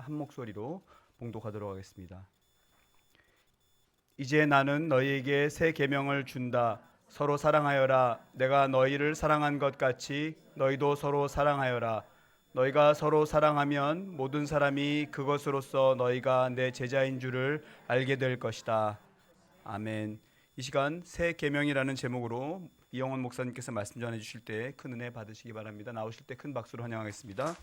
한 목소리로 봉독하도록 하겠습니다. 이제 나는 너희에게 새 계명을 준다. 서로 사랑하여라. 내가 너희를 사랑한 것 같이 너희도 서로 사랑하여라. 너희가 서로 사랑하면 모든 사람이 그것으로써 너희가 내 제자인 줄을 알게 될 것이다. 아멘. 이 시간 새 계명이라는 제목으로 이영원 목사님께서 말씀 전해 주실 때 큰 은혜 받으시기 바랍니다. 나오실 때 큰 박수로 환영하겠습니다.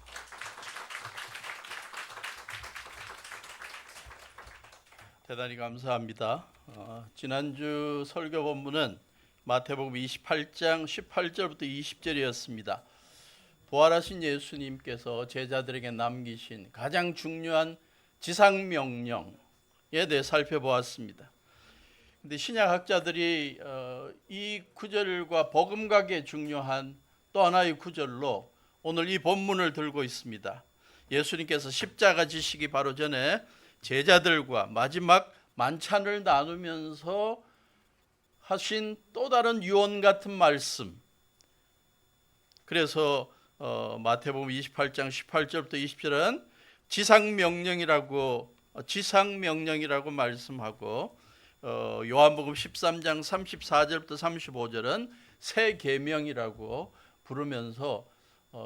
대단히 감사합니다. 지난주 설교 본문은 마태복음 28장 18절부터 20절이었습니다. 부활하신 예수님께서 제자들에게 남기신 가장 중요한 지상명령에 대해 살펴보았습니다. 근데 신약학자들이 이 구절과 버금가게 중요한 또 하나의 구절로 오늘 이 본문을 들고 있습니다. 예수님께서 십자가 지시기 바로 전에 제자들과 마지막 만찬을 나누면서 하신 또 다른 유언 같은 말씀. 그래서 마태복음 28장 18절부터 20절은 지상명령이라고 말씀하고 요한복음 13장 34절부터 35절은 새 계명이라고 부르면서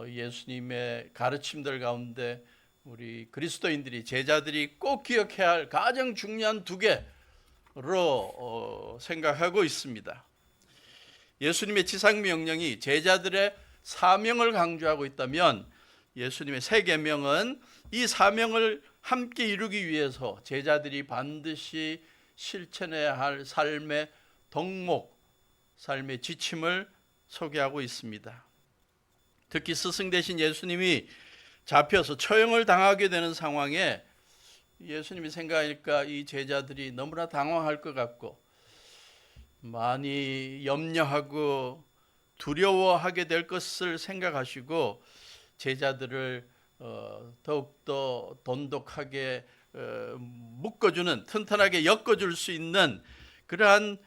예수님의 가르침들 가운데 우리 그리스도인들이 제자들이 꼭 기억해야 할 가장 중요한 두 개로 생각하고 있습니다. 예수님의 지상명령이 제자들의 사명을 강조하고 있다면 예수님의 새 계명은 이 사명을 함께 이루기 위해서 제자들이 반드시 실천해야 할 삶의 덕목, 삶의 지침을 소개하고 있습니다. 특히 스승 되신 예수님이 잡혀서 처형을 당하게 되는 상황에 예수님이 생각하니까 이 제자들이 너무나 당황할 것 같고 많이 염려하고 두려워하게 될 것을 생각하시고 제자들을 더욱더 돈독하게 묶어주는, 튼튼하게 엮어줄 수 있는 그러한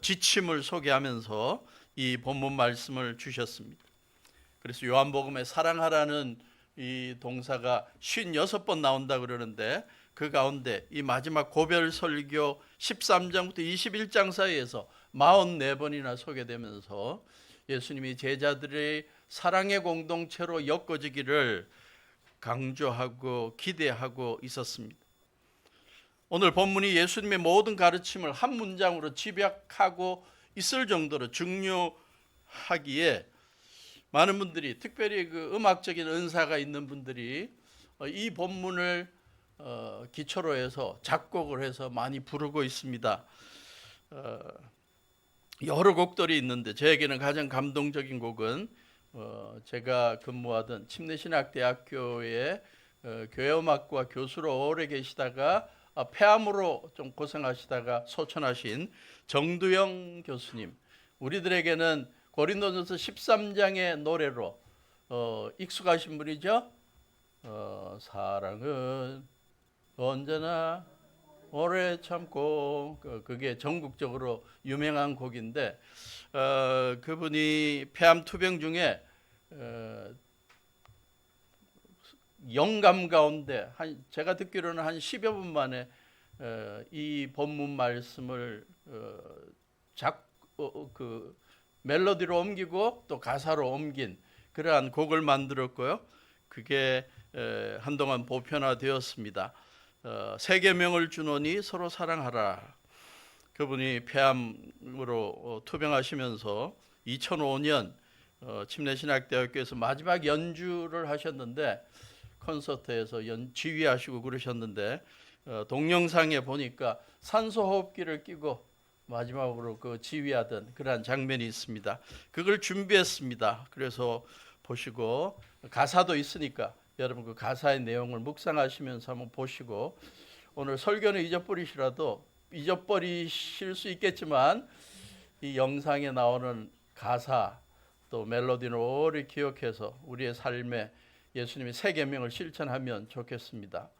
지침을 소개하면서 이 본문 말씀을 주셨습니다. 그래서 요한복음에 사랑하라는 이 동사가 56번 나온다 그러는데 그 가운데 이 마지막 고별 설교 13장부터 21장 사이에서 44번이나 소개되면서 예수님이 제자들의 사랑의 공동체로 엮어지기를 강조하고 기대하고 있었습니다. 오늘 본문이 예수님의 모든 가르침을 한 문장으로 집약하고 있을 정도로 중요하기에 많은 분들이, 특별히 그 음악적인 은사가 있는 분들이 이 본문을 기초로 해서 작곡을 해서 많이 부르고 있습니다. 여러 곡들이 있는데 저에게는 가장 감동적인 곡은 제가 근무하던 침례신학대학교의 교회음악과 교수로 오래 계시다가 폐암으로 좀 고생하시다가 소천하신 정두영 교수님, 우리들에게는 고린도전서 13장의 노래로 익숙하신 분이죠. 사랑은 언제나 오래 참고, 그게 전국적으로 유명한 곡인데 그분이 폐암 투병 중에 영감 가운데 제가 듣기로는 한 10여 분 만에 이 본문 말씀을 멜로디로 옮기고 또 가사로 옮긴 그러한 곡을 만들었고요. 그게 한동안 보편화되었습니다. 새 계명을 주노니 서로 사랑하라. 그분이 폐암으로 투병하시면서 2005년 침례신학대학교에서 마지막 연주를 하셨는데 콘서트에서 지휘하시고 그러셨는데 동영상에 보니까 산소호흡기를 끼고 마지막으로 그 지휘하던 그러한 장면이 있습니다. 그걸 준비했습니다. 그래서 보시고 가사도 있으니까 여러분 그 가사의 내용을 묵상하시면서 한번 보시고, 오늘 설교는 잊어버리실 수 있겠지만 이 영상에 나오는 가사 또 멜로디를 오래 기억해서 우리의 삶에 예수님의 새 계명을 실천하면 좋겠습니다.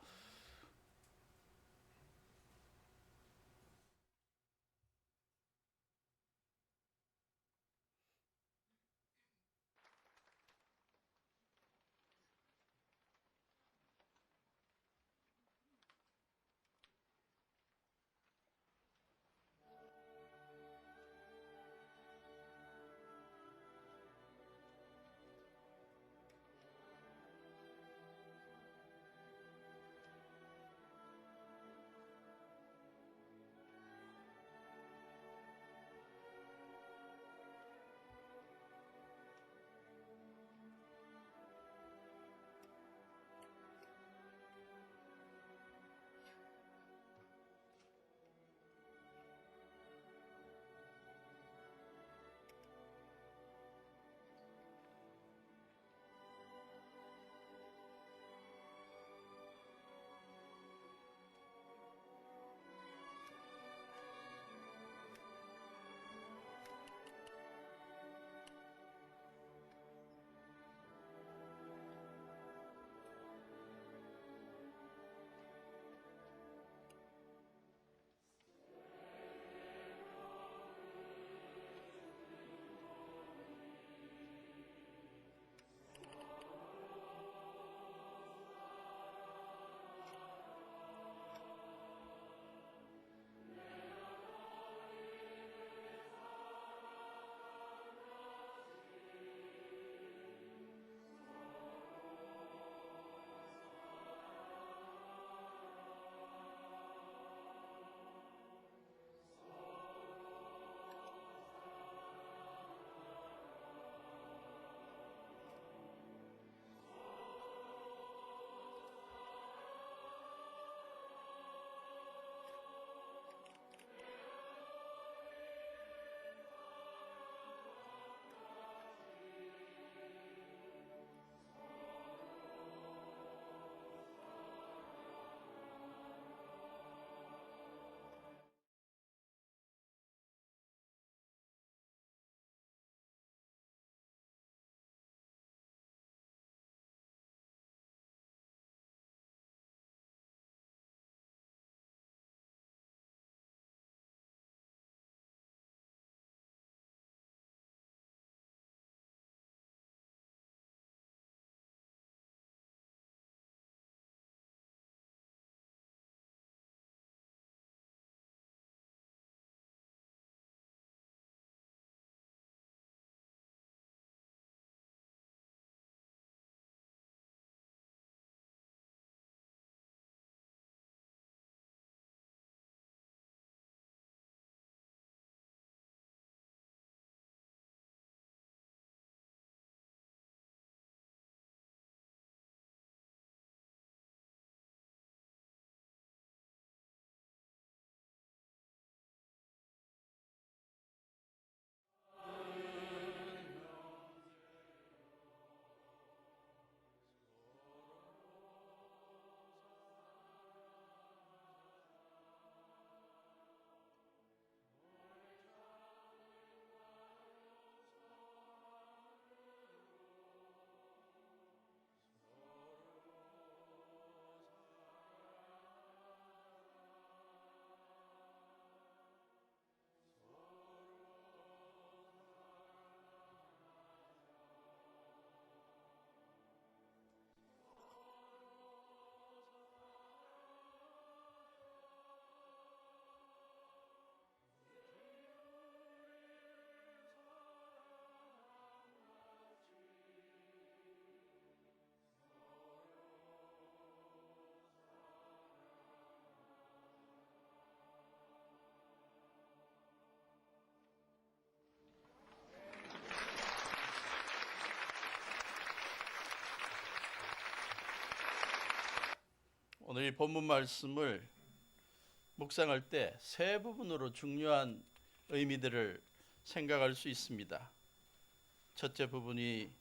오늘 이 본문 말씀을 묵상할 때 세 부분으로 중요한 의미들을 생각할 수 있습니다. 첫째 부분이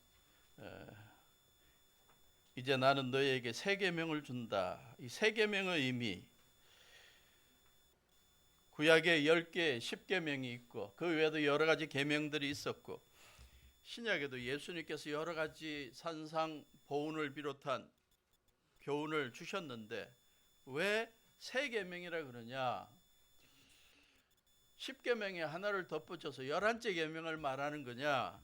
이제 나는 너희에게 새 계명을 준다. 이 새 계명의 의미, 구약에 10개, 10계명이 있고 그 외에도 여러 가지 계명들이 있었고 신약에도 예수님께서 여러 가지 산상 보훈을 비롯한 교훈을 주셨는데 왜 새 계명이라 그러냐? 10계명에 하나를 덧붙여서 11째 계명을 말하는 거냐?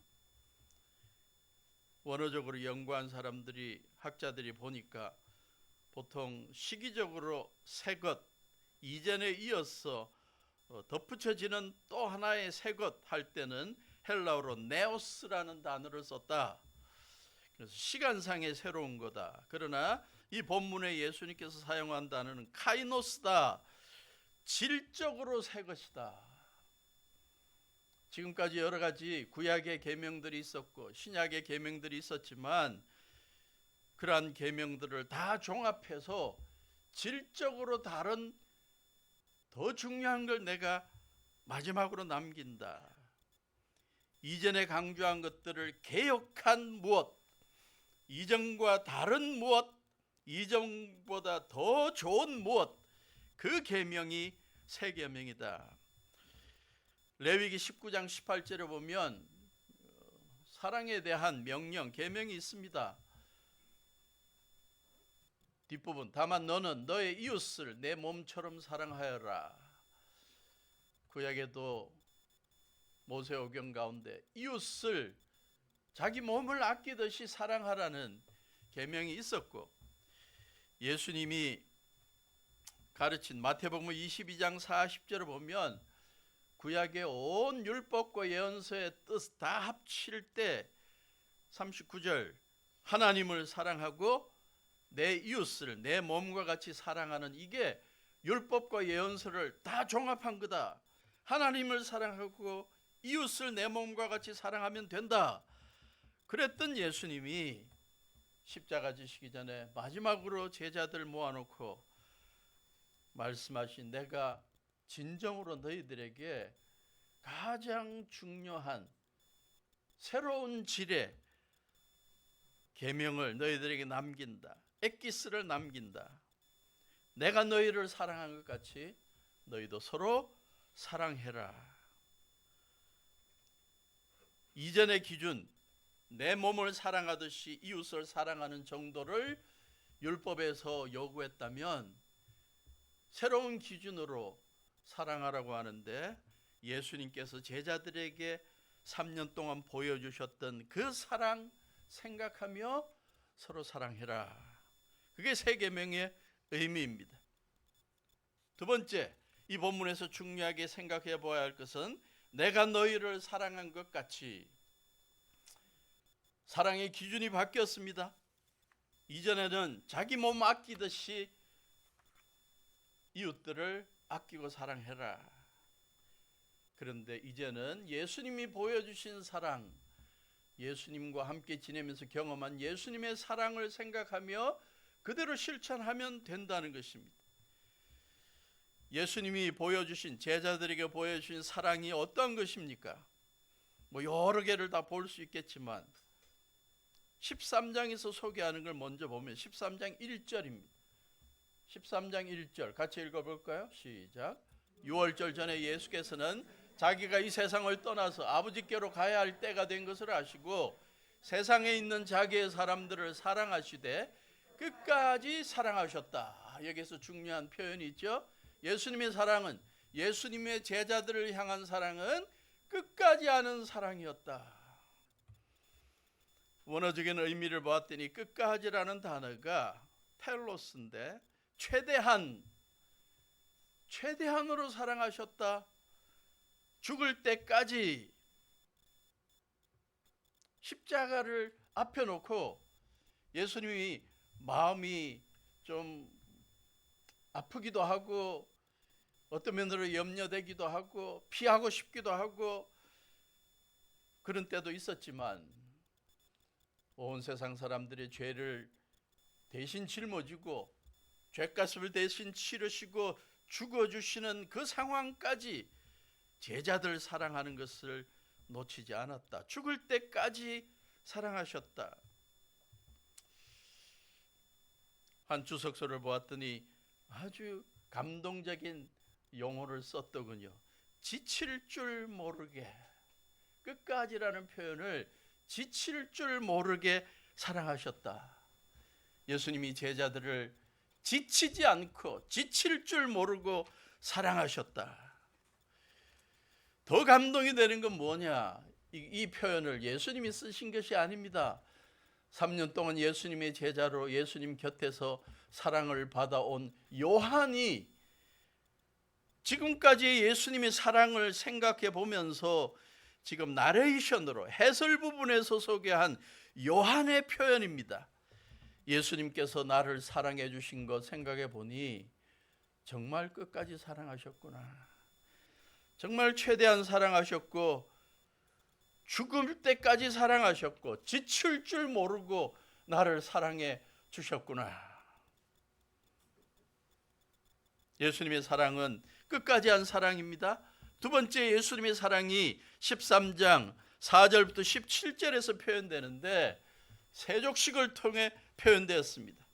원어적으로 연구한 사람들이 학자들이 보니까 보통 시기적으로 새 것, 이전에 이어서 덧붙여지는 또 하나의 새 것 할 때는 헬라어로 네오스라는 단어를 썼다. 그래서 시간상의 새로운 거다. 그러나 이 본문에 예수님께서 사용한 단어는 카이노스다. 질적으로 새 것이다. 지금까지 여러 가지 구약의 계명들이 있었고 신약의 계명들이 있었지만 그러한 계명들을 다 종합해서 질적으로 다른 더 중요한 걸 내가 마지막으로 남긴다. 이전에 강조한 것들을 개혁한 무엇, 이전과 다른 무엇, 이전보다 더 좋은 무엇, 그 계명이 새 계명이다. 레위기 19장 18절에 보면 사랑에 대한 명령, 계명이 있습니다. 뒷부분, 다만 너는 너의 이웃을 내 몸처럼 사랑하여라. 구약에도 모세오경 가운데 이웃을 자기 몸을 아끼듯이 사랑하라는 계명이 있었고 예수님이 가르친 마태복음 22장 40절을 보면 구약의 온 율법과 예언서의 뜻 다 합칠 때 39절 하나님을 사랑하고 내 이웃을 내 몸과 같이 사랑하는 이게 율법과 예언서를 다 종합한 거다. 하나님을 사랑하고 이웃을 내 몸과 같이 사랑하면 된다. 그랬던 예수님이 십자가 지시기 전에 마지막으로 제자들 모아놓고 말씀하신 내가 진정으로 너희들에게 가장 중요한 새로운 질의 계명을 너희들에게 남긴다. 엑기스를 남긴다. 내가 너희를 사랑한 것 같이 너희도 서로 사랑해라. 이전의 기준, 내 몸을 사랑하듯이 이웃을 사랑하는 정도를 율법에서 요구했다면 새로운 기준으로 사랑하라고 하는데 예수님께서 제자들에게 3년 동안 보여주셨던 그 사랑 생각하며 서로 사랑해라. 그게 새 계명의 의미입니다. 두 번째, 이 본문에서 중요하게 생각해 보아야 할 것은 내가 너희를 사랑한 것 같이 사랑의 기준이 바뀌었습니다. 이전에는 자기 몸 아끼듯이 이웃들을 아끼고 사랑해라. 그런데 이제는 예수님이 보여주신 사랑, 예수님과 함께 지내면서 경험한 예수님의 사랑을 생각하며 그대로 실천하면 된다는 것입니다. 예수님이 보여주신 제자들에게 보여주신 사랑이 어떤 것입니까? 여러 개를 다 볼 수 있겠지만 13장에서 소개하는 걸 먼저 보면 13장 1절입니다. 13장 1절 같이 읽어볼까요? 시작. 유월절 전에 예수께서는 자기가 이 세상을 떠나서 아버지께로 가야 할 때가 된 것을 아시고 세상에 있는 자기의 사람들을 사랑하시되 끝까지 사랑하셨다. 여기서 중요한 표현이 있죠. 예수님의 사랑은, 예수님의 제자들을 향한 사랑은 끝까지 하는 사랑이었다. 원어적인 의미를 보았더니 끝까지라는 단어가 텔로스인데 최대한으로 사랑하셨다. 죽을 때까지 십자가를 앞에 놓고 예수님이 마음이 좀 아프기도 하고 어떤 면으로 염려되기도 하고 피하고 싶기도 하고 그런 때도 있었지만 온 세상 사람들의 죄를 대신 짊어지고 죗값을 대신 치르시고 죽어주시는 그 상황까지 제자들 사랑하는 것을 놓치지 않았다. 죽을 때까지 사랑하셨다. 한 주석서를 보았더니 아주 감동적인 용어를 썼더군요. 지칠 줄 모르게, 끝까지라는 표현을 지칠 줄 모르게 사랑하셨다. 예수님이 제자들을 지치지 않고 지칠 줄 모르고 사랑하셨다. 더 감동이 되는 건 뭐냐? 이 표현을 예수님이 쓰신 것이 아닙니다. 3년 동안 예수님의 제자로 예수님 곁에서 사랑을 받아온 요한이 지금까지 예수님의 사랑을 생각해 보면서 지금 나레이션으로 해설 부분에서 소개한 요한의 표현입니다. 예수님께서 나를 사랑해 주신 것 생각해 보니 정말 끝까지 사랑하셨구나. 정말 최대한 사랑하셨고 죽을 때까지 사랑하셨고 지칠 줄 모르고 나를 사랑해 주셨구나. 예수님의 사랑은 끝까지 한 사랑입니다. 두 번째 예수님의 사랑이 13장 4절부터 17절에서 표현되는데 세족식을 통해 표현되었습니다.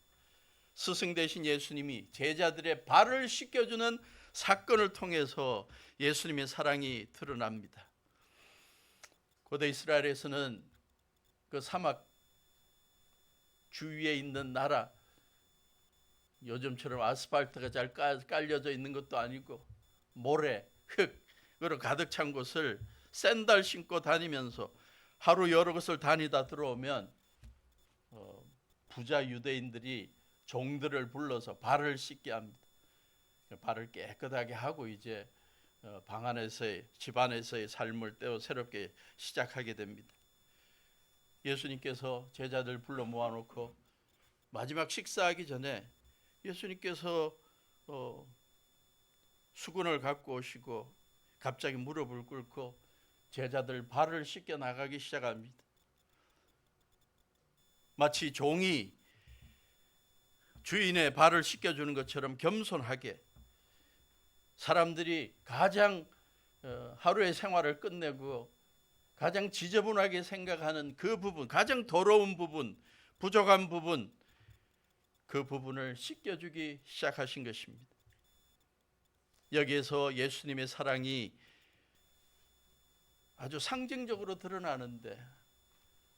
스승 되신 예수님이 제자들의 발을 씻겨주는 사건을 통해서 예수님의 사랑이 드러납니다. 고대 이스라엘에서는 그 사막 주위에 있는 나라, 요즘처럼 아스팔트가 잘 깔려져 있는 것도 아니고 모래, 흙으로 가득 찬 곳을 샌들 신고 다니면서 하루 여러 곳을 다니다 들어오면 부자 유대인들이 종들을 불러서 발을 씻게 합니다. 발을 깨끗하게 하고 이제 방 안에서의, 집 안에서의 삶을 새롭게 시작하게 됩니다. 예수님께서 제자들 불러 모아놓고 마지막 식사하기 전에 예수님께서 수건을 갖고 오시고 갑자기 무릎을 꿇고 제자들 발을 씻겨 나가기 시작합니다. 마치 종이 주인의 발을 씻겨주는 것처럼 겸손하게 사람들이 가장 하루의 생활을 끝내고 가장 지저분하게 생각하는 그 부분, 가장 더러운 부분, 부족한 부분, 그 부분을 씻겨주기 시작하신 것입니다. 여기에서 예수님의 사랑이 아주 상징적으로 드러나는데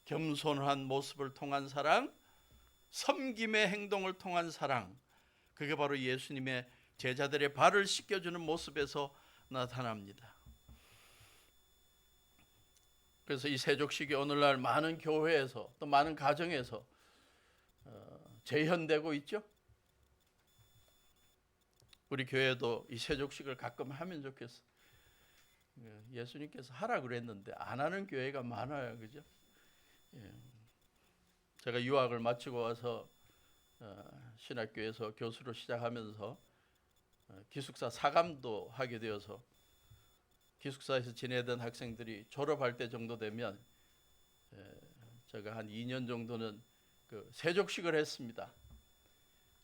겸손한 모습을 통한 사랑, 섬김의 행동을 통한 사랑, 그게 바로 예수님의 제자들의 발을 씻겨주는 모습에서 나타납니다. 그래서 이 세족식이 오늘날 많은 교회에서 또 많은 가정에서 재현되고 있죠. 우리 교회도 이 세족식을 가끔 하면 좋겠어. 예수님께서 하라 그랬는데 안 하는 교회가 많아요, 그죠? 제가 유학을 마치고 와서 신학교에서 교수로 시작하면서 기숙사 사감도 하게 되어서 기숙사에서 지내던 학생들이 졸업할 때 정도 되면 제가 한 2년 정도는 그 세족식을 했습니다.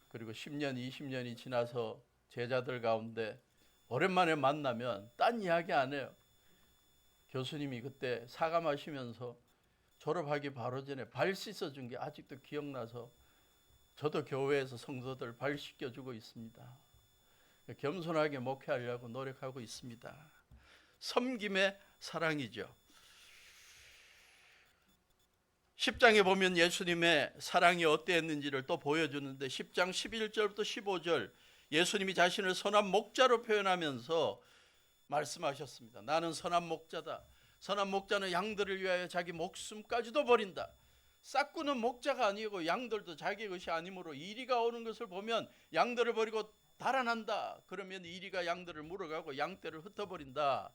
그리고 10년, 20년이 지나서 제자들 가운데 오랜만에 만나면 딴 이야기 안 해요. 교수님이 그때 사감하시면서 졸업하기 바로 전에 발 씻어준 게 아직도 기억나서 저도 교회에서 성도들 발 씻겨주고 있습니다. 겸손하게 목회하려고 노력하고 있습니다. 섬김의 사랑이죠. 10장에 보면 예수님의 사랑이 어땠는지를 또 보여주는데 10장 11절부터 15절 예수님이 자신을 선한 목자로 표현하면서 말씀하셨습니다. 나는 선한 목자다. 선한 목자는 양들을 위하여 자기 목숨까지도 버린다. 싹구는 목자가 아니고 양들도 자기 것이 아니므로 이리가 오는 것을 보면 양들을 버리고 달아난다. 그러면 이리가 양들을 물어가고 양떼를 흩어버린다.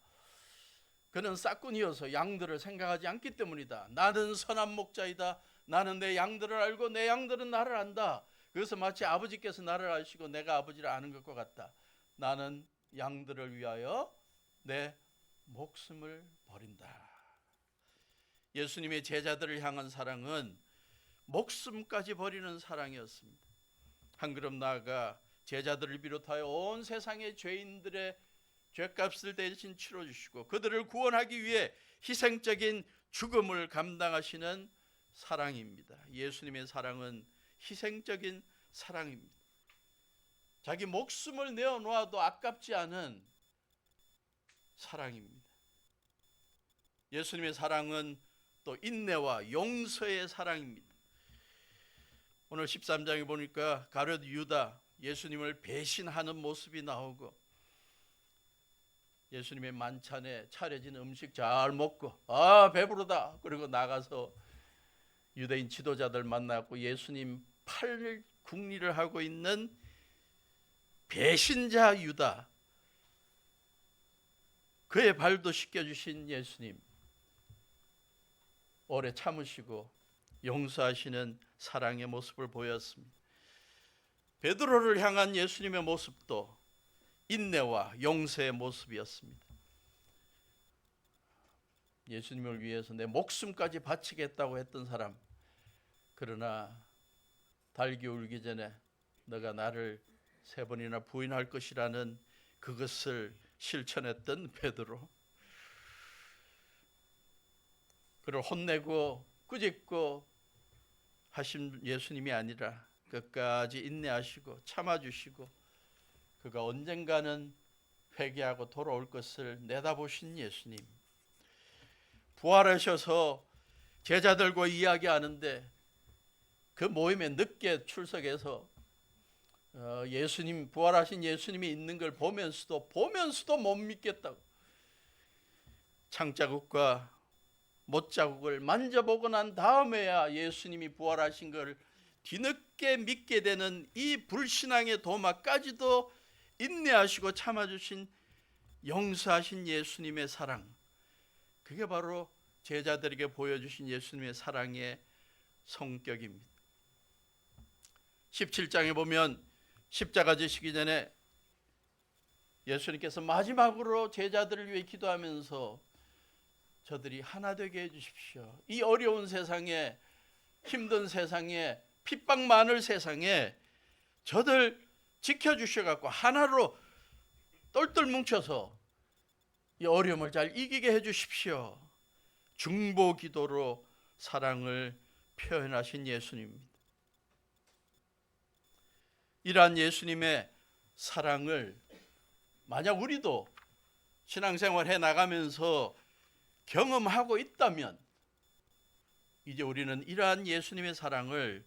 그는 싹꾼이어서 양들을 생각하지 않기 때문이다. 나는 선한 목자이다. 나는 내 양들을 알고 내 양들은 나를 안다. 그래서 마치 아버지께서 나를 아시고 내가 아버지를 아는 것과 같다. 나는 양들을 위하여 내 목숨을 버린다. 예수님의 제자들을 향한 사랑은 목숨까지 버리는 사랑이었습니다. 한 걸음 나아가 제자들을 비롯하여 온 세상의 죄인들의 죄값을 대신 치러주시고 그들을 구원하기 위해 희생적인 죽음을 감당하시는 사랑입니다. 예수님의 사랑은 희생적인 사랑입니다. 자기 목숨을 내어놓아도 아깝지 않은 사랑입니다. 예수님의 사랑은 또 인내와 용서의 사랑입니다. 오늘 13장에 보니까 가룟 유다 예수님을 배신하는 모습이 나오고 예수님의 만찬에 차려진 음식 잘 먹고 배부르다 그리고 나가서 유대인 지도자들 만나고 예수님 팔 궁리를 하고 있는 배신자 유다, 그의 발도 씻겨주신 예수님, 오래 참으시고 용서하시는 사랑의 모습을 보였습니다. 베드로를 향한 예수님의 모습도 인내와 용서의 모습이었습니다. 예수님을 위해서 내 목숨까지 바치겠다고 했던 사람, 그러나 달기 울기 전에 너가 나를 3번이나 부인할 것이라는 그것을 실천했던 베드로, 그를 혼내고 꾸짖고 하신 예수님이 아니라 끝까지 인내하시고 참아주시고 그가 언젠가는 회개하고 돌아올 것을 내다보신 예수님, 부활하셔서 제자들과 이야기하는데 그 모임에 늦게 출석해서 예수님, 부활하신 예수님이 있는 걸 보면서도 못 믿겠다고 창자국과 못자국을 만져보고 난 다음에야 예수님이 부활하신 걸 뒤늦게 믿게 되는 이 불신앙의 도마까지도 인내하시고 참아주신 용서하신 예수님의 사랑, 그게 바로 제자들에게 보여주신 예수님의 사랑의 성격입니다. 17장에 보면 십자가 지시기 전에 예수님께서 마지막으로 제자들을 위해 기도하면서 저들이 하나 되게 해주십시오. 이 어려운 세상에, 힘든 세상에, 핍박 많을 세상에 저들 지켜주셔갖고 하나로 똘똘 뭉쳐서 이 어려움을 잘 이기게 해주십시오. 중보 기도로 사랑을 표현하신 예수님입니다. 이러한 예수님의 사랑을 만약 우리도 신앙생활 해나가면서 경험하고 있다면 이제 우리는 이러한 예수님의 사랑을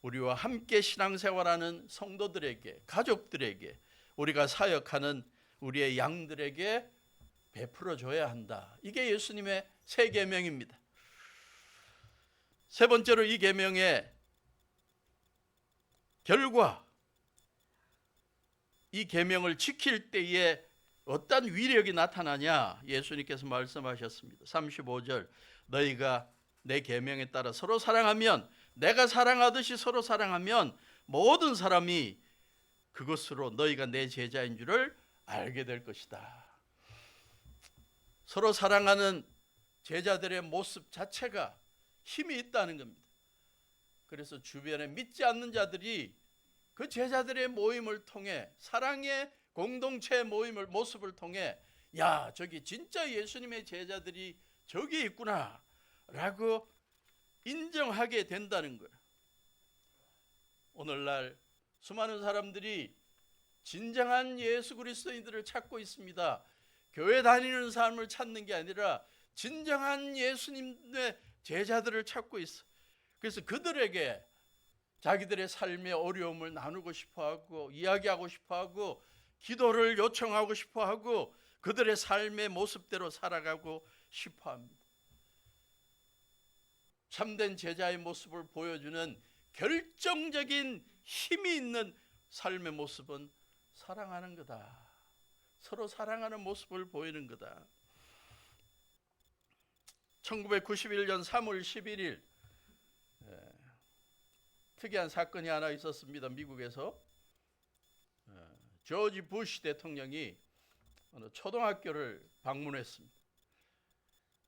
우리와 함께 신앙생활하는 성도들에게, 가족들에게, 우리가 사역하는 우리의 양들에게 베풀어 줘야 한다. 이게 예수님의 세 계명입니다. 세 번째로 이 계명의 결과, 이 계명을 지킬 때에 어떤 위력이 나타나냐, 예수님께서 말씀하셨습니다. 35절, 너희가 내 계명에 따라 서로 사랑하면, 내가 사랑하듯이 서로 사랑하면 모든 사람이 그것으로 너희가 내 제자인 줄을 알게 될 것이다. 서로 사랑하는 제자들의 모습 자체가 힘이 있다는 겁니다. 그래서 주변에 믿지 않는 자들이 그 제자들의 모임을 통해, 사랑의 공동체 모임을, 모습을 통해, 야, 저기 진짜 예수님의 제자들이 저기 있구나 라고 인정하게 된다는 거예요. 오늘날 수많은 사람들이 진정한 예수 그리스도인들을 찾고 있습니다. 교회 다니는 사람을 찾는 게 아니라 진정한 예수님의 제자들을 찾고 있어. 그래서 그들에게 자기들의 삶의 어려움을 나누고 싶어하고, 이야기하고 싶어하고, 기도를 요청하고 싶어하고, 그들의 삶의 모습대로 살아가고 싶어합니다. 참된 제자의 모습을 보여주는 결정적인 힘이 있는 삶의 모습은 사랑하는 거다. 서로 사랑하는 모습을 보이는 거다. 1991년 3월 11일 특이한 사건이 하나 있었습니다. 미국에서 조지 부시 대통령이 어느 초등학교를 방문했습니다.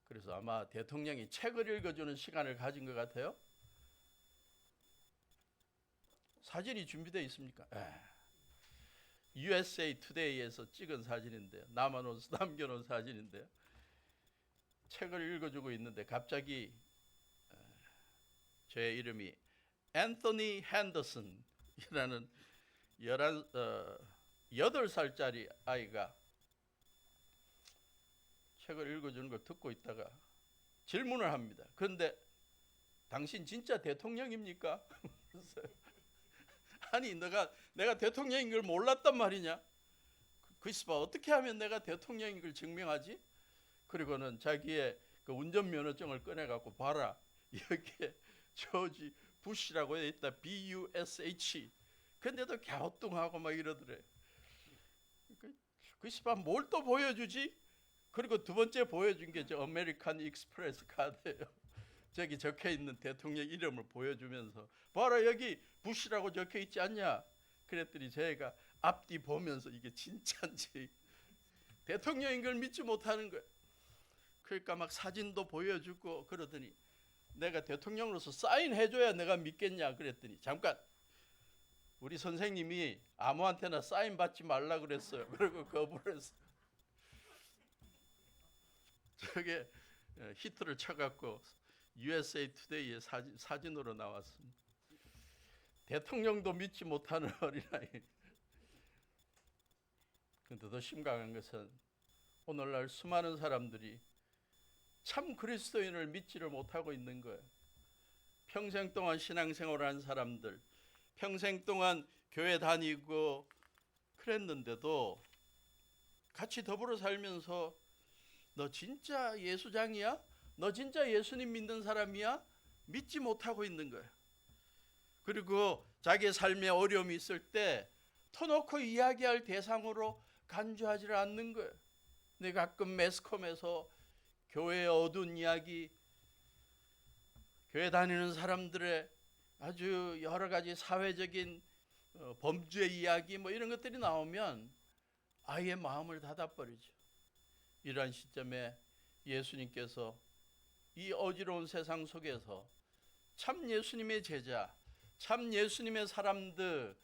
그래서 아마 대통령이 책을 읽어주는 시간을 가진 것 같아요. 사진이 준비되어 있습니까? USA Today에서 찍은 사진인데요. 남겨놓은 사진인데요. 책을 읽어주고 있는데 갑자기 제 이름이 앤서니 핸더슨이라는 8살짜리 아이가 책을 읽어주는 걸 듣고 있다가 질문을 합니다. 그런데 당신 진짜 대통령입니까? 아니 내가 대통령인 걸 몰랐단 말이냐? 그리스바 어떻게 하면 내가 대통령인 걸 증명하지? 그리고는 자기의 그 운전면허증을 꺼내갖고 봐라, 여기에 조지 부시라고 돼 있다. BUSH. 근데도 갸우뚱하고 막 이러더래. 그리스바 뭘 또 보여주지? 그리고 두 번째 보여준 게 저 아메리칸 익스프레스 카드예요. 저기 적혀 있는 대통령 이름을 보여주면서 봐라, 여기 부시라고 적혀 있지 않냐? 그랬더니 제가 앞뒤 보면서 이게 진짜인지 대통령인 걸 믿지 못하는 거예요. 그러니까 막 사진도 보여주고 그러더니 내가 대통령으로서 사인해줘야 내가 믿겠냐 그랬더니 잠깐, 우리 선생님이 아무한테나 사인 받지 말라 그랬어요. 그리고 거부를 했어요. 저게 히트를 쳐갖고 USA Today의 사진으로 나왔습니다. 대통령도 믿지 못하는 어린아이. 근데 더 심각한 것은 오늘날 수많은 사람들이 참 그리스도인을 믿지를 못하고 있는 거예요. 평생 동안 신앙생활을 한 사람들, 평생 동안 교회 다니고 그랬는데도 같이 더불어 살면서 너 진짜 예수장이야? 너 진짜 예수님 믿는 사람이야? 믿지 못하고 있는 거예요. 그리고 자기의 삶에 어려움이 있을 때 터놓고 이야기할 대상으로 간주하지 않는 거예요. 근데 가끔 매스컴에서 교회의 어두운 이야기, 교회 다니는 사람들의 아주 여러 가지 사회적인 범죄 이야기 뭐 이런 것들이 나오면 아예 마음을 닫아버리죠. 이러한 시점에 예수님께서 이 어지러운 세상 속에서 참 예수님의 제자, 참 예수님의 사람들의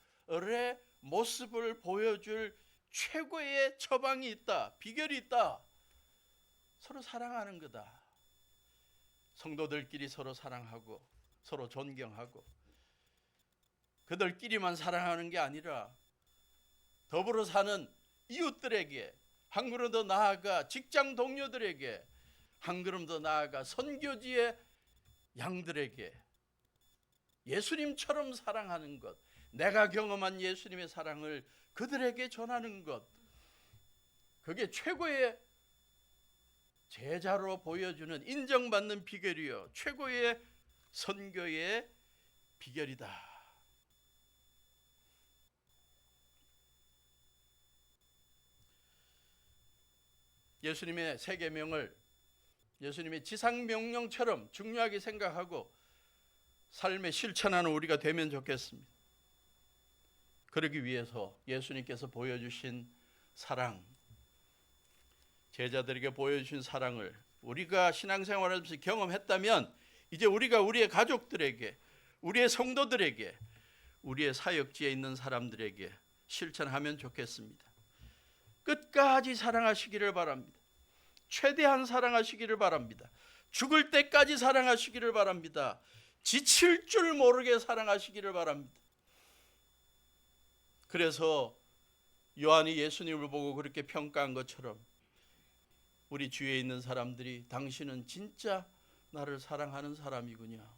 모습을 보여줄 최고의 처방이 있다, 비결이 있다. 서로 사랑하는 거다. 성도들끼리 서로 사랑하고 서로 존경하고 그들끼리만 사랑하는 게 아니라 더불어 사는 이웃들에게, 한 걸음 더 나아가 직장 동료들에게, 한 걸음 더 나아가 선교지의 양들에게 예수님처럼 사랑하는 것, 내가 경험한 예수님의 사랑을 그들에게 전하는 것, 그게 최고의 제자로 보여주는, 인정받는 비결이요, 최고의 선교의 비결이다. 예수님의 세 계명을 예수님의 지상명령처럼 중요하게 생각하고 삶에 실천하는 우리가 되면 좋겠습니다. 그러기 위해서 예수님께서 보여주신 사랑, 제자들에게 보여주신 사랑을 우리가 신앙생활하면서 경험했다면 이제 우리가 우리의 가족들에게, 우리의 성도들에게, 우리의 사역지에 있는 사람들에게 실천하면 좋겠습니다. 끝까지 사랑하시기를 바랍니다. 최대한 사랑하시기를 바랍니다. 죽을 때까지 사랑하시기를 바랍니다. 지칠 줄 모르게 사랑하시기를 바랍니다. 그래서 요한이 예수님을 보고 그렇게 평가한 것처럼 우리 주위에 있는 사람들이 당신은 진짜 나를 사랑하는 사람이구나.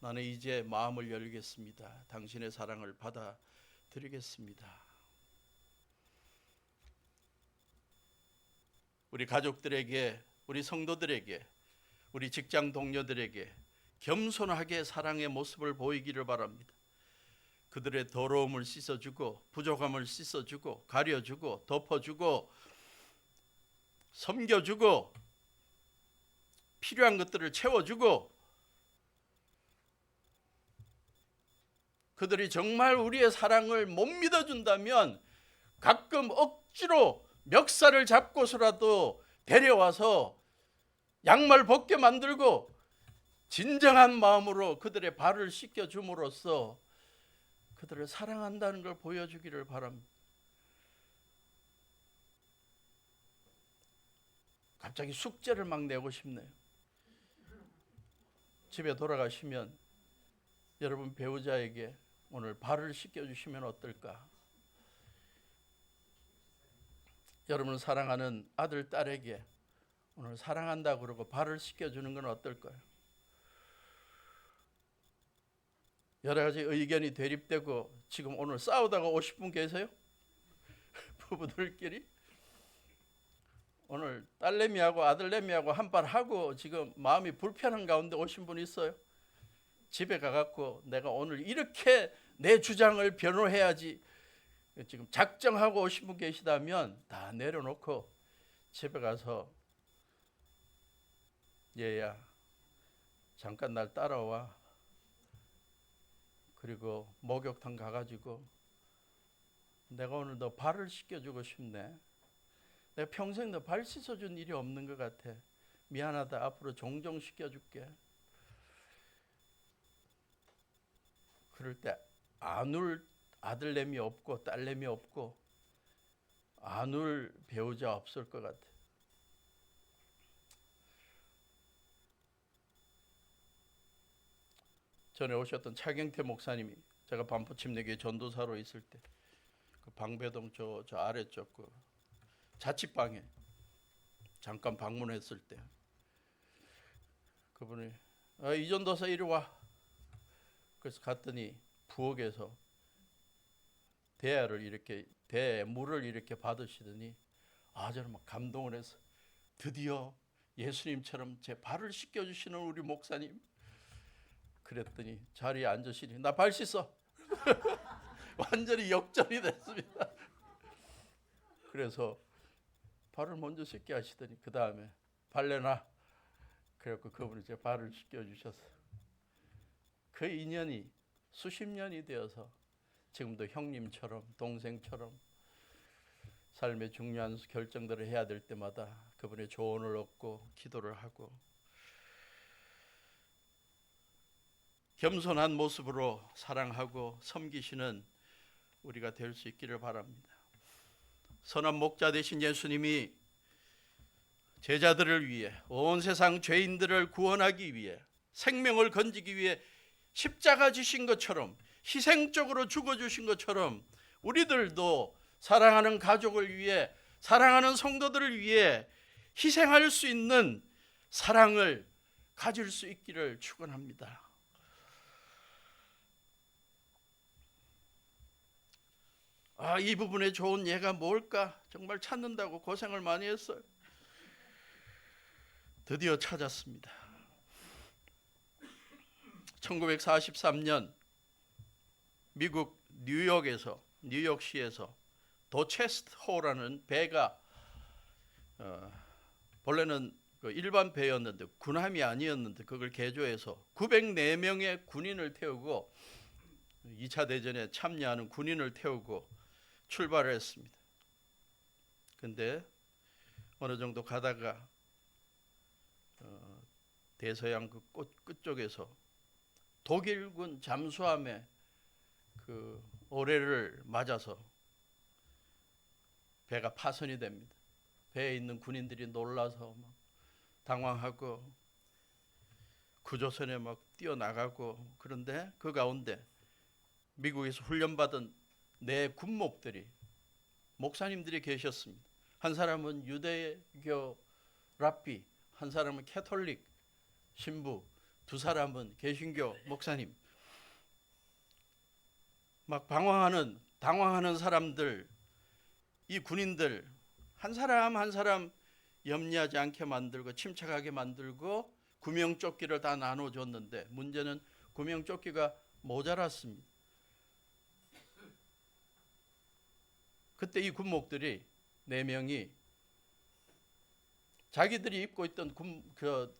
나는 이제 마음을 열겠습니다. 당신의 사랑을 받아들이겠습니다. 우리 가족들에게, 우리 성도들에게, 우리 직장 동료들에게 겸손하게 사랑의 모습을 보이기를 바랍니다. 그들의 더러움을 씻어주고 부족함을 씻어주고 가려주고 덮어주고 섬겨주고 필요한 것들을 채워주고, 그들이 정말 우리의 사랑을 못 믿어준다면 가끔 억지로 멱살을 잡고서라도 데려와서 양말 벗게 만들고 진정한 마음으로 그들의 발을 씻겨줌으로써 그들을 사랑한다는 걸 보여주기를 바랍니다. 갑자기 숙제를 막 내고 싶네요. 집에 돌아가시면 여러분 배우자에게 오늘 발을 씻겨주시면 어떨까? 여러분을 사랑하는 아들, 딸에게 오늘 사랑한다고 그러고 발을 씻겨주는 건 어떨까요? 여러 가지 의견이 대립되고 지금 오늘 싸우다가 오실 분 계세요? 부부들끼리? 오늘 딸내미하고 아들내미하고 한발 하고 지금 마음이 불편한 가운데 오신 분 있어요? 집에 가갖고 내가 오늘 이렇게 내 주장을 변호해야지 지금 작정하고 오신 분 계시다면 다 내려놓고 집에 가서 얘야 잠깐 날 따라와. 그리고 목욕탕 가가지고 내가 오늘 너 발을 씻겨주고 싶네. 내가 평생 너 발 씻어준 일이 없는 것 같아. 미안하다. 앞으로 종종 씻겨줄게. 그럴 때 안 울 아들내미 없고 딸내미 없고 안 울 배우자 없을 것 같아. 전에 오셨던 차경태 목사님이 제가 반포침례교회 전도사로 있을 때 그 방배동 저 아래쪽 그 자취방에 잠깐 방문했을 때 그분이 이 전도사 이리 와. 그래서 갔더니 부엌에서 물을 이렇게 받으시더니 저는 막 감동을 해서 드디어 예수님처럼 제 발을 씻겨주시는 우리 목사님. 그랬더니 자리에 앉으시니 나 발 씻어. 완전히 역전이 됐습니다. 그래서 발을 먼저 씻게 하시더니 그 다음에 발레나 그래갖고 그분이 제 발을 씻겨주셨어요. 그 인연이 수십 년이 되어서 지금도 형님처럼 동생처럼 삶의 중요한 결정들을 해야 될 때마다 그분의 조언을 얻고 기도를 하고 겸손한 모습으로 사랑하고 섬기시는 우리가 될 수 있기를 바랍니다. 선한 목자 되신 예수님이 제자들을 위해 온 세상 죄인들을 구원하기 위해 생명을 건지기 위해 십자가 지신 것처럼 희생적으로 죽어주신 것처럼 우리들도 사랑하는 가족을 위해 사랑하는 성도들을 위해 희생할 수 있는 사랑을 가질 수 있기를 축원합니다. 이 부분에 좋은 예가 뭘까? 정말 찾는다고 고생을 많이 했어요. 드디어 찾았습니다. 1943년 미국 뉴욕시에서 도체스터호라는 배가 본래는 일반 배였는데 군함이 아니었는데 그걸 개조해서 904명의 군인을 태우고 2차 대전에 참여하는 군인을 태우고 출발을 했습니다. 근데 어느 정도 가다가 대서양 그 끝쪽에서 독일군 잠수함에 그 오래를 맞아서 배가 파손이 됩니다. 배에 있는 군인들이 놀라서 막 당황하고 구조선에 막 뛰어나가고 그런데 그 가운데 미국에서 훈련받은 네 군목들이 목사님들이 계셨습니다. 한 사람은 유대교 랍비, 한 사람은 캐톨릭 신부, 두 사람은 개신교 목사님. 막 당황하는 사람들, 이 군인들 한 사람 한 사람 염려하지 않게 만들고 침착하게 만들고 구명조끼를 다 나눠줬는데 문제는 구명조끼가 모자랐습니다. 그때 이 군목들이 4명이 자기들이 입고 있던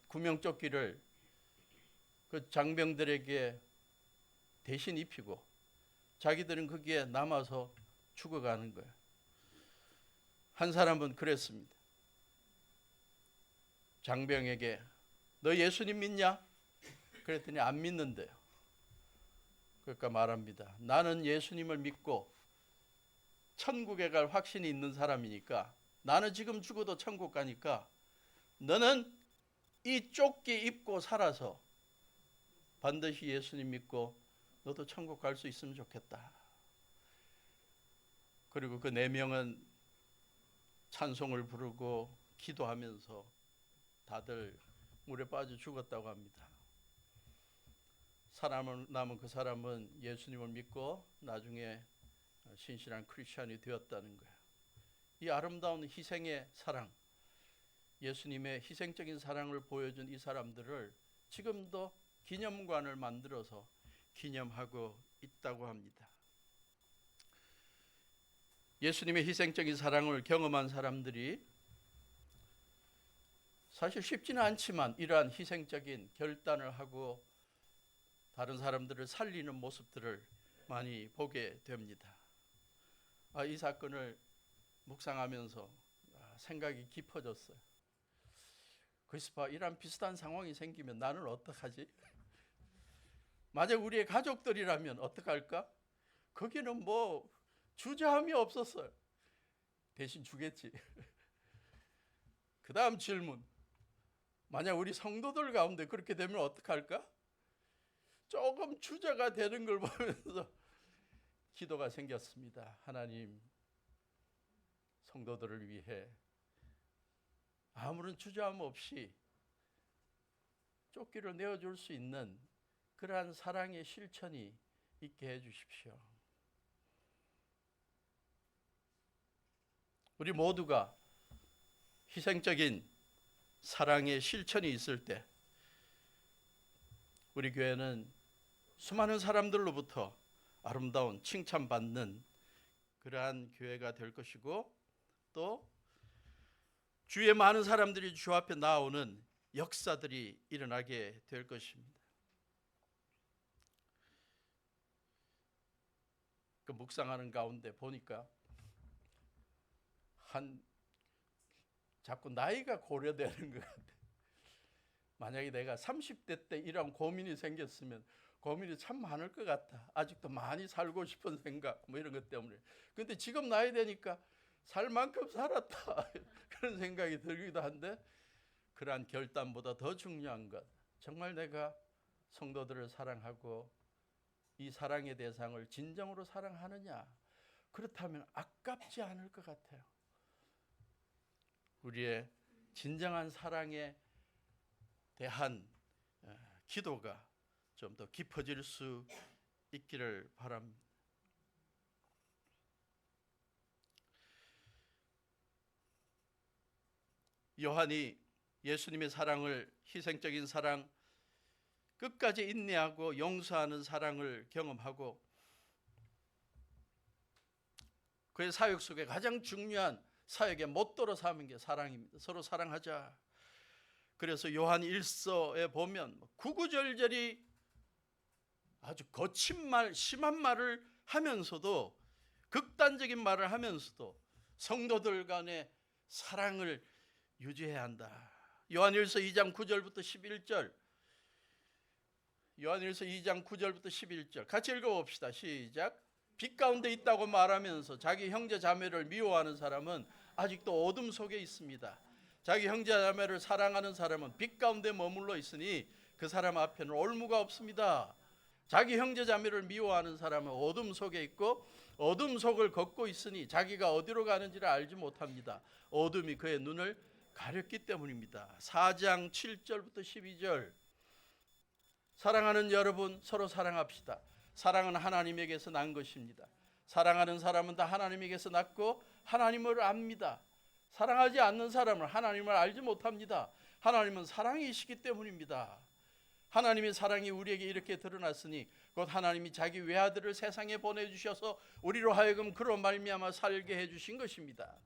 구명조끼를 그 장병들에게 대신 입히고 자기들은 거기에 남아서 죽어가는 거예요. 한 사람은 그랬습니다. 장병에게 너 예수님 믿냐? 그랬더니 안 믿는데요. 그러니까 말합니다. 나는 예수님을 믿고 천국에 갈 확신이 있는 사람이니까, 나는 지금 죽어도 천국 가니까 너는 이 조끼 입고 살아서 반드시 예수님 믿고 너도 천국 갈 수 있으면 좋겠다. 그리고 그 4명은 찬송을 부르고 기도하면서 다들 물에 빠져 죽었다고 합니다. 남은 그 사람은 예수님을 믿고 나중에 신실한 크리스천이 되었다는 거예요. 이 아름다운 희생의 사랑, 예수님의 희생적인 사랑을 보여준 이 사람들을 지금도 기념관을 만들어서 기념하고 있다고 합니다. 예수님의 희생적인 사랑을 경험한 사람들이 사실 쉽지는 않지만 이러한 희생적인 결단을 하고 다른 사람들을 살리는 모습들을 많이 보게 됩니다. 이 사건을 묵상하면서 생각이 깊어졌어요. 그래서 이런 비슷한 상황이 생기면 나는 어떡하지? 만약 우리의 가족들이라면 어떡할까? 거기는 뭐 주저함이 없었어요. 대신 주겠지. 그 다음 질문. 만약 우리 성도들 가운데 그렇게 되면 어떡할까? 조금 주저가 되는 걸 보면서 기도가 생겼습니다. 하나님, 성도들을 위해 아무런 주저함 없이 조끼를 내어줄 수 있는 그러한 사랑의 실천이 있게 해주십시오. 우리 모두가 희생적인 사랑의 실천이 있을 때 우리 교회는 수많은 사람들로부터 아름다운 칭찬받는 그러한 교회가 될 것이고, 또 주위에 많은 사람들이 주 앞에 나오는 역사들이 일어나게 될 것입니다. 그 묵상하는 가운데 보니까 자꾸 나이가 고려되는 것 같아요. 만약에 내가 30대 때 이런 고민이 생겼으면 고민이 참 많을 것 같다. 아직도 많이 살고 싶은 생각 뭐 이런 것 때문에. 근데 지금 나이 되니까 살 만큼 살았다 그런 생각이 들기도 한데, 그러한 결단보다 더 중요한 것, 정말 내가 성도들을 사랑하고 이 사랑의 대상을 진정으로 사랑하느냐, 그렇다면 아깝지 않을 것 같아요. 우리의 진정한 사랑에 대한 기도가 좀 더 깊어질 수 있기를 바랍니다. 요한이 예수님의 사랑을, 희생적인 사랑, 끝까지 인내하고 용서하는 사랑을 경험하고 그의 사역 속에 가장 중요한 사역의 모토로 삼은 게 사랑입니다. 서로 사랑하자. 그래서 요한 1서에 보면 구구절절히 아주 거친 말, 심한 말을 하면서도, 극단적인 말을 하면서도 성도들 간의 사랑을 유지해야 한다. 요한일서 2장 9절부터 11절, 요한일서 2장 9절부터 11절 같이 읽어봅시다. 시작. 빛 가운데 있다고 말하면서 자기 형제 자매를 미워하는 사람은 아직도 어둠 속에 있습니다. 자기 형제 자매를 사랑하는 사람은 빛 가운데 머물러 있으니 그 사람 앞에는 올무가 없습니다. 자기 형제 자매를 미워하는 사람은 어둠 속에 있고 어둠 속을 걷고 있으니 자기가 어디로 가는지를 알지 못합니다. 어둠이 그의 눈을 가렸기 때문입니다. 4장 7절부터 12절. 사랑하는 여러분, 서로 사랑합시다. 사랑은 하나님에게서 난 것입니다. 사랑하는 사람은 다 하나님에게서 났고 하나님을 압니다. 사랑하지 않는 사람은 하나님을 알지 못합니다. 하나님은 사랑이시기 때문입니다. 하나님의 사랑이 우리에게 이렇게 드러났으니 곧 하나님이 자기 외아들을 세상에 보내주셔서 우리로 하여금 그로 말미암아 살게 해주신 것입니다.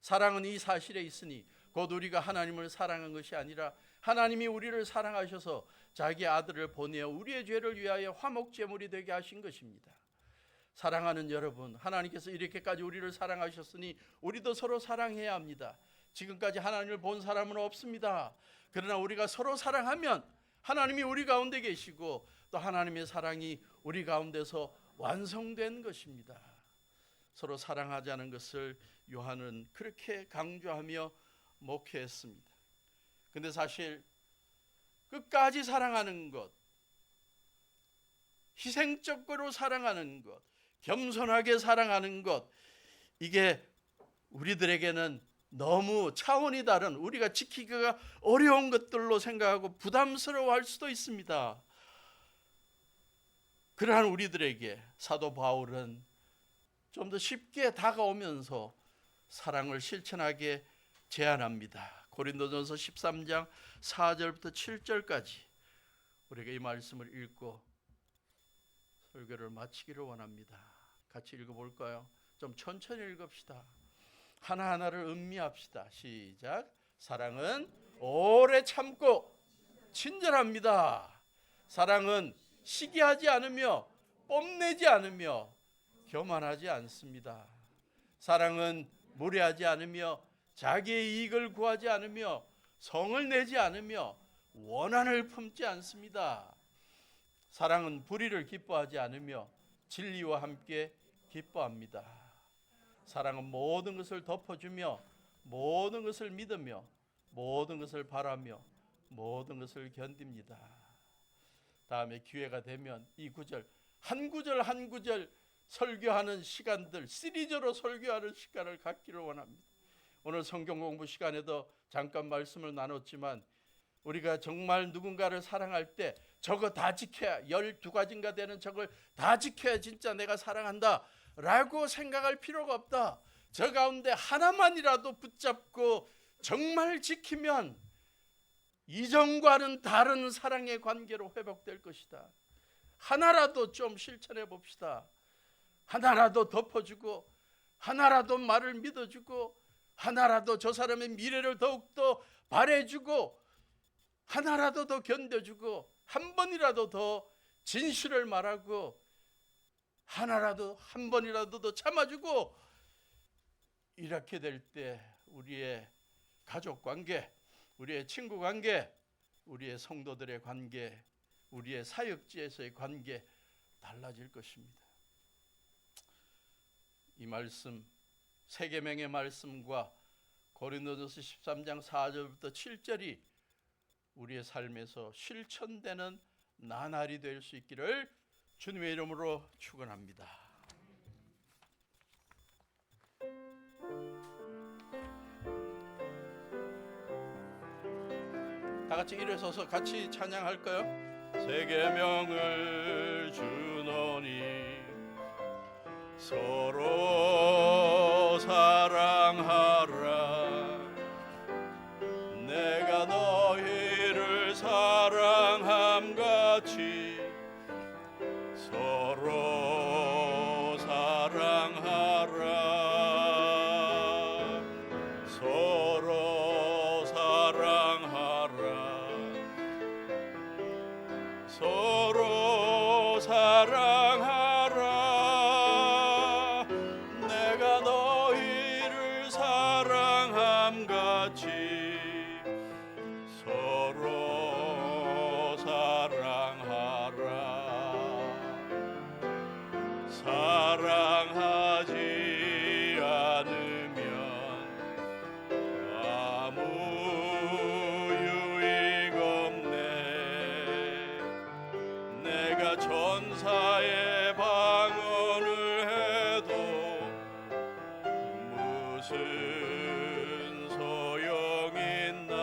사랑은 이 사실에 있으니 곧 우리가 하나님을 사랑한 것이 아니라 하나님이 우리를 사랑하셔서 자기 아들을 보내어 우리의 죄를 위하여 화목제물이 되게 하신 것입니다. 사랑하는 여러분, 하나님께서 이렇게까지 우리를 사랑하셨으니 우리도 서로 사랑해야 합니다. 지금까지 하나님을 본 사람은 없습니다. 그러나 우리가 서로 사랑하면 하나님이 우리 가운데 계시고 또 하나님의 사랑이 우리 가운데서 완성된 것입니다. 서로 사랑하자는 것을 요한은 그렇게 강조하며 목회했습니다. 근데 사실 끝까지 사랑하는 것, 희생적으로 사랑하는 것, 겸손하게 사랑하는 것, 이게 우리들에게는 너무 차원이 다른, 우리가 지키기가 어려운 것들로 생각하고 부담스러워할 수도 있습니다. 그러한 우리들에게 사도 바울은 좀 더 쉽게 다가오면서 사랑을 실천하게 제안합니다. 고린도전서 13장 4절부터 7절까지 우리가 이 말씀을 읽고 설교를 마치기를 원합니다. 같이 읽어볼까요? 좀 천천히 읽읍시다. 하나하나를 음미합시다. 시작. 사랑은 오래 참고 친절합니다. 사랑은 시기하지 않으며 뽐내지 않으며 교만하지 않습니다. 사랑은 무례하지 않으며 자기의 이익을 구하지 않으며 성을 내지 않으며 원한을 품지 않습니다. 사랑은 불의를 기뻐하지 않으며 진리와 함께 기뻐합니다. 사랑은 모든 것을 덮어주며 모든 것을 믿으며 모든 것을 바라며 모든 것을 견딥니다. 다음에 기회가 되면 이 구절 한 구절 한 구절 설교하는 시간들, 시리즈로 설교하는 시간을 갖기를 원합니다. 오늘 성경 공부 시간에도 잠깐 말씀을 나눴지만 우리가 정말 누군가를 사랑할 때 저거 다 지켜야, 12가지인가 되는 저걸 다 지켜야 진짜 내가 사랑한다 라고 생각할 필요가 없다. 저 가운데 하나만이라도 붙잡고 정말 지키면 이전과는 다른 사랑의 관계로 회복될 것이다. 하나라도 좀 실천해 봅시다. 하나라도 덮어주고 하나라도 말을 믿어주고 하나라도 저 사람의 미래를 더욱더 바래주고 하나라도 더 견뎌주고 한 번이라도 더 진실을 말하고 하나라도 한 번이라도 더 참아주고 이렇게 될 때 우리의 가족 관계, 우리의 친구 관계, 우리의 성도들의 관계, 우리의 사역지에서의 관계 달라질 것입니다. 이 말씀, 세 계명의 말씀과 고린도전서 13장 4절부터 7절이 우리의 삶에서 실천되는 나날이 될 수 있기를 주님의 이름으로 축원합니다. 다 같이 일어서서 같이 찬양할까요? 새 계명을 주노니 서로 사랑하라. 내가 너희를 사랑함같이 서로 사랑하라. 서로 사랑하라. 서로 사랑하라. 내가 너희를 사랑함같이 서로 사랑하라. 사랑하지 않으면 아무 유익 없네. 내가 전사의 방언을 해도 무슨 소용있나.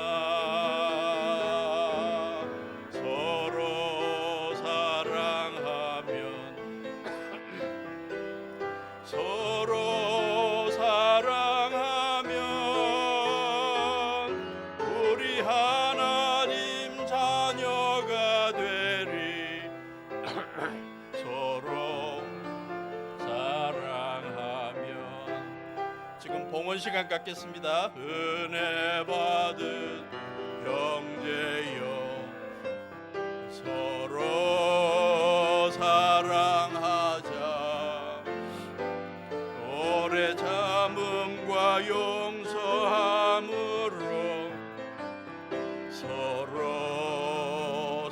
서로 사랑하면 서로 사랑하면 우리 하나님 자녀가 되리. 서로 사랑하면. 지금 봉헌 시간 갖겠습니다. 은혜 받은 형제여 서로 사랑하자. 오래 참음과 용서함으로 서로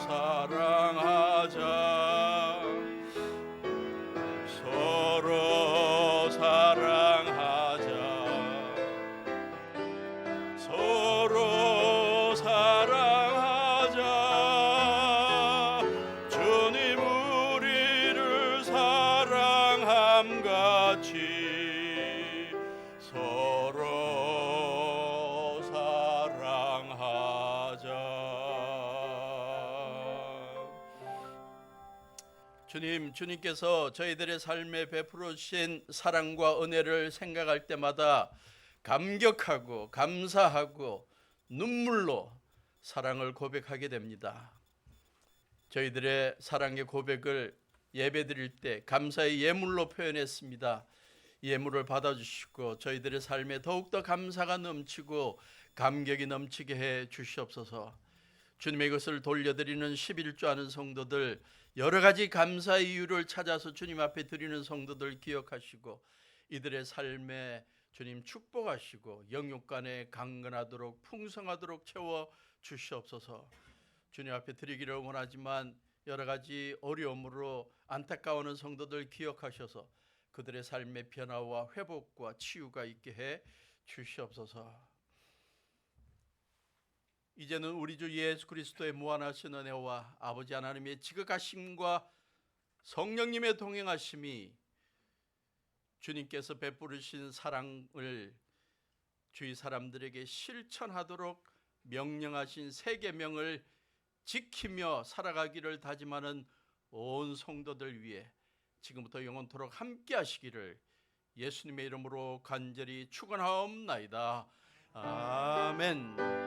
주님께서 저희들의 삶에 베풀어 주신 사랑과 은혜를 생각할 때마다 감격하고 감사하고 눈물로 사랑을 고백하게 됩니다. 저희들의 사랑의 고백을 예배드릴 때 감사의 예물로 표현했습니다. 예물을 받아주시고 저희들의 삶에 더욱더 감사가 넘치고 감격이 넘치게 해 주시옵소서. 주님의 것을 돌려드리는 11조 하는 성도들, 여러 가지 감사의 이유를 찾아서 주님 앞에 드리는 성도들 기억하시고 이들의 삶에 주님 축복하시고 영육간에 강건하도록 풍성하도록 채워 주시옵소서. 주님 앞에 드리기를 원하지만 여러 가지 어려움으로 안타까워하는 성도들 기억하셔서 그들의 삶의 변화와 회복과 치유가 있게 해 주시옵소서. 이제는 우리 주 예수 그리스도의 무한하신 은혜와 아버지 하나님의 지극하심과 성령님의 동행하심이 주님께서 베푸르신 사랑을 주위 사람들에게 실천하도록 명령하신 세 계명을 지키며 살아가기를 다짐하는 온 성도들 위해 지금부터 영원토록 함께 하시기를 예수님의 이름으로 간절히 축원하옵나이다. 아멘.